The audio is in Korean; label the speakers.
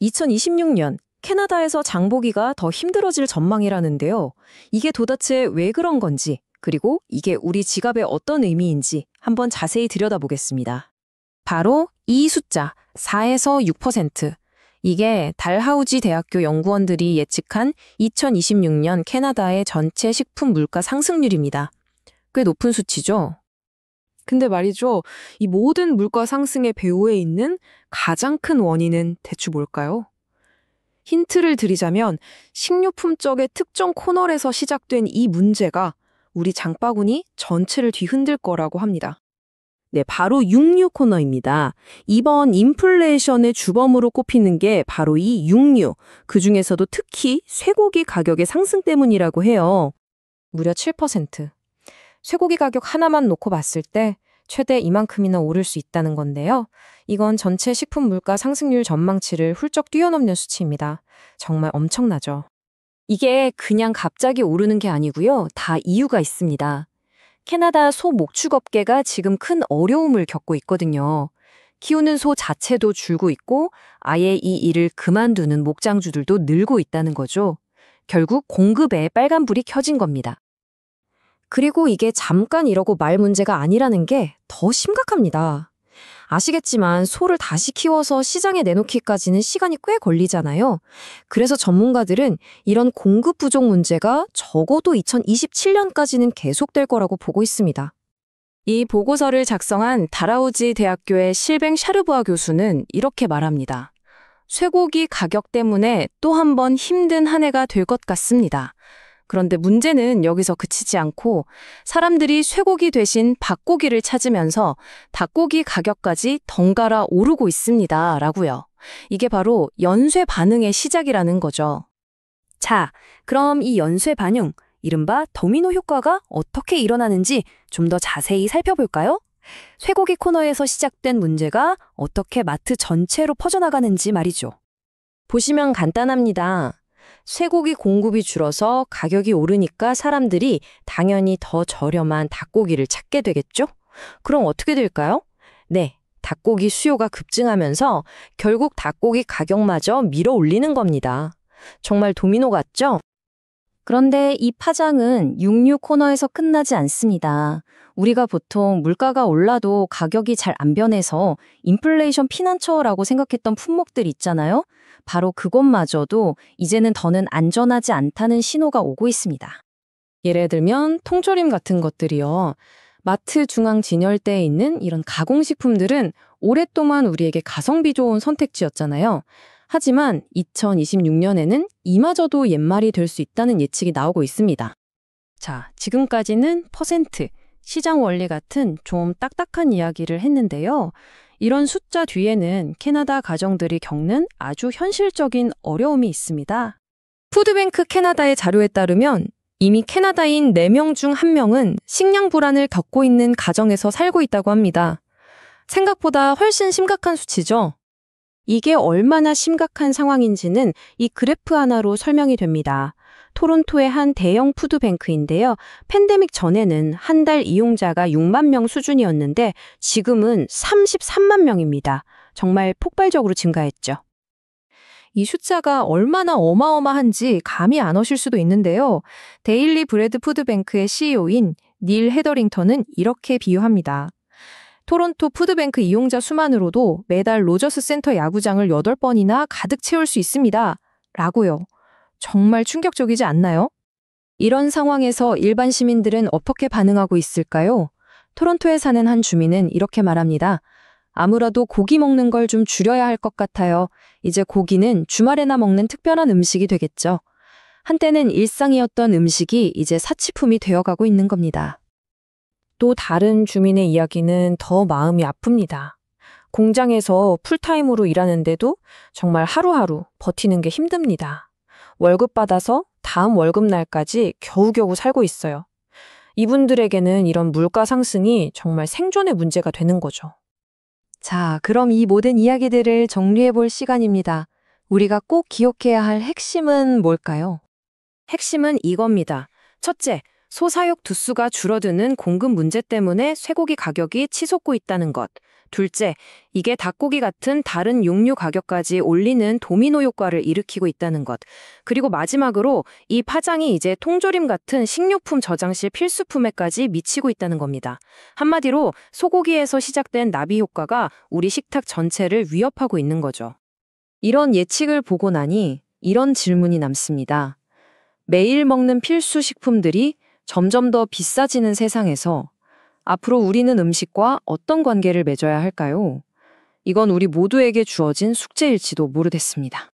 Speaker 1: 2026년 캐나다에서 장보기가 더 힘들어질 전망이라는데요. 이게 도대체 왜 그런 건지, 그리고 이게 우리 지갑에 어떤 의미인지 한번 자세히 들여다보겠습니다. 바로 이 숫자, 4에서 6%. 이게 달하우지 대학교 연구원들이 예측한 2026년 캐나다의 전체 식품 물가 상승률입니다. 꽤 높은 수치죠?
Speaker 2: 근데 말이죠, 이 모든 물가 상승의 배후에 있는 가장 큰 원인은 대체 뭘까요? 힌트를 드리자면 식료품 쪽의 특정 코너에서 시작된 이 문제가 우리 장바구니 전체를 뒤흔들 거라고 합니다.
Speaker 1: 네, 바로 육류 코너입니다. 이번 인플레이션의 주범으로 꼽히는 게 바로 이 육류, 그중에서도 특히 쇠고기 가격의 상승 때문이라고 해요. 무려 7%. 쇠고기 가격 하나만 놓고 봤을 때 최대 이만큼이나 오를 수 있다는 건데요. 이건 전체 식품 물가 상승률 전망치를 훌쩍 뛰어넘는 수치입니다. 정말 엄청나죠. 이게 그냥 갑자기 오르는 게 아니고요. 다 이유가 있습니다. 캐나다 소 목축업계가 지금 큰 어려움을 겪고 있거든요. 키우는 소 자체도 줄고 있고 아예 이 일을 그만두는 목장주들도 늘고 있다는 거죠. 결국 공급에 빨간불이 켜진 겁니다. 그리고 이게 잠깐 이러고 말 문제가 아니라는 게 더 심각합니다. 아시겠지만 소를 다시 키워서 시장에 내놓기까지는 시간이 꽤 걸리잖아요. 그래서 전문가들은 이런 공급 부족 문제가 적어도 2027년까지는 계속될 거라고 보고 있습니다. 이 보고서를 작성한 달하우지 대학교의 실뱅 샤르부아 교수는 이렇게 말합니다. 쇠고기 가격 때문에 또 한 번 힘든 한 해가 될 것 같습니다. 그런데 문제는 여기서 그치지 않고 사람들이 쇠고기 대신 닭고기를 찾으면서 닭고기 가격까지 덩달아 오르고 있습니다. 라고요. 이게 바로 연쇄 반응의 시작이라는 거죠. 자, 그럼 이 연쇄 반응, 이른바 도미노 효과가 어떻게 일어나는지 좀 더 자세히 살펴볼까요? 쇠고기 코너에서 시작된 문제가 어떻게 마트 전체로 퍼져나가는지 말이죠. 보시면 간단합니다. 쇠고기 공급이 줄어서 가격이 오르니까 사람들이 당연히 더 저렴한 닭고기를 찾게 되겠죠? 그럼 어떻게 될까요? 네, 닭고기 수요가 급증하면서 결국 닭고기 가격마저 밀어 올리는 겁니다. 정말 도미노 같죠? 그런데 이 파장은 육류 코너에서 끝나지 않습니다. 우리가 보통 물가가 올라도 가격이 잘 안 변해서 인플레이션 피난처라고 생각했던 품목들 있잖아요. 바로 그것마저도 이제는 더는 안전하지 않다는 신호가 오고 있습니다. 예를 들면 통조림 같은 것들이요. 마트 중앙 진열대에 있는 이런 가공식품들은 오랫동안 우리에게 가성비 좋은 선택지였잖아요. 하지만 2026년에는 이마저도 옛말이 될 수 있다는 예측이 나오고 있습니다. 자, 지금까지는 퍼센트, 시장 원리 같은 좀 딱딱한 이야기를 했는데요. 이런 숫자 뒤에는 캐나다 가정들이 겪는 아주 현실적인 어려움이 있습니다. 푸드뱅크 캐나다의 자료에 따르면 이미 캐나다인 4명 중 1명은 식량 불안을 겪고 있는 가정에서 살고 있다고 합니다. 생각보다 훨씬 심각한 수치죠. 이게 얼마나 심각한 상황인지는 이 그래프 하나로 설명이 됩니다. 토론토의 한 대형 푸드뱅크인데요. 팬데믹 전에는 한 달 이용자가 6만 명 수준이었는데 지금은 33만 명입니다. 정말 폭발적으로 증가했죠. 이 숫자가 얼마나 어마어마한지 감이 안 오실 수도 있는데요. 데일리 브레드 푸드뱅크의 CEO인 닐 헤더링턴은 이렇게 비유합니다. 토론토 푸드뱅크 이용자 수만으로도 매달 로저스 센터 야구장을 8번이나 가득 채울 수 있습니다. 라고요. 정말 충격적이지 않나요? 이런 상황에서 일반 시민들은 어떻게 반응하고 있을까요? 토론토에 사는 한 주민은 이렇게 말합니다. 아무래도 고기 먹는 걸 좀 줄여야 할 것 같아요. 이제 고기는 주말에나 먹는 특별한 음식이 되겠죠. 한때는 일상이었던 음식이 이제 사치품이 되어가고 있는 겁니다. 또 다른 주민의 이야기는 더 마음이 아픕니다. 공장에서 풀타임으로 일하는데도 정말 하루하루 버티는 게 힘듭니다. 월급 받아서 다음 월급날까지 겨우겨우 살고 있어요. 이분들에게는 이런 물가 상승이 정말 생존의 문제가 되는 거죠. 자, 그럼 이 모든 이야기들을 정리해 볼 시간입니다. 우리가 꼭 기억해야 할 핵심은 뭘까요? 핵심은 이겁니다. 첫째, 소사육 두수가 줄어드는 공급 문제 때문에 쇠고기 가격이 치솟고 있다는 것. 둘째, 이게 닭고기 같은 다른 육류 가격까지 올리는 도미노 효과를 일으키고 있다는 것. 그리고 마지막으로 이 파장이 이제 통조림 같은 식료품 저장실 필수품에까지 미치고 있다는 겁니다. 한마디로 소고기에서 시작된 나비 효과가 우리 식탁 전체를 위협하고 있는 거죠. 이런 예측을 보고 나니 이런 질문이 남습니다. 매일 먹는 필수 식품들이 점점 더 비싸지는 세상에서 앞으로 우리는 음식과 어떤 관계를 맺어야 할까요? 이건 우리 모두에게 주어진 숙제일지도 모르겠습니다.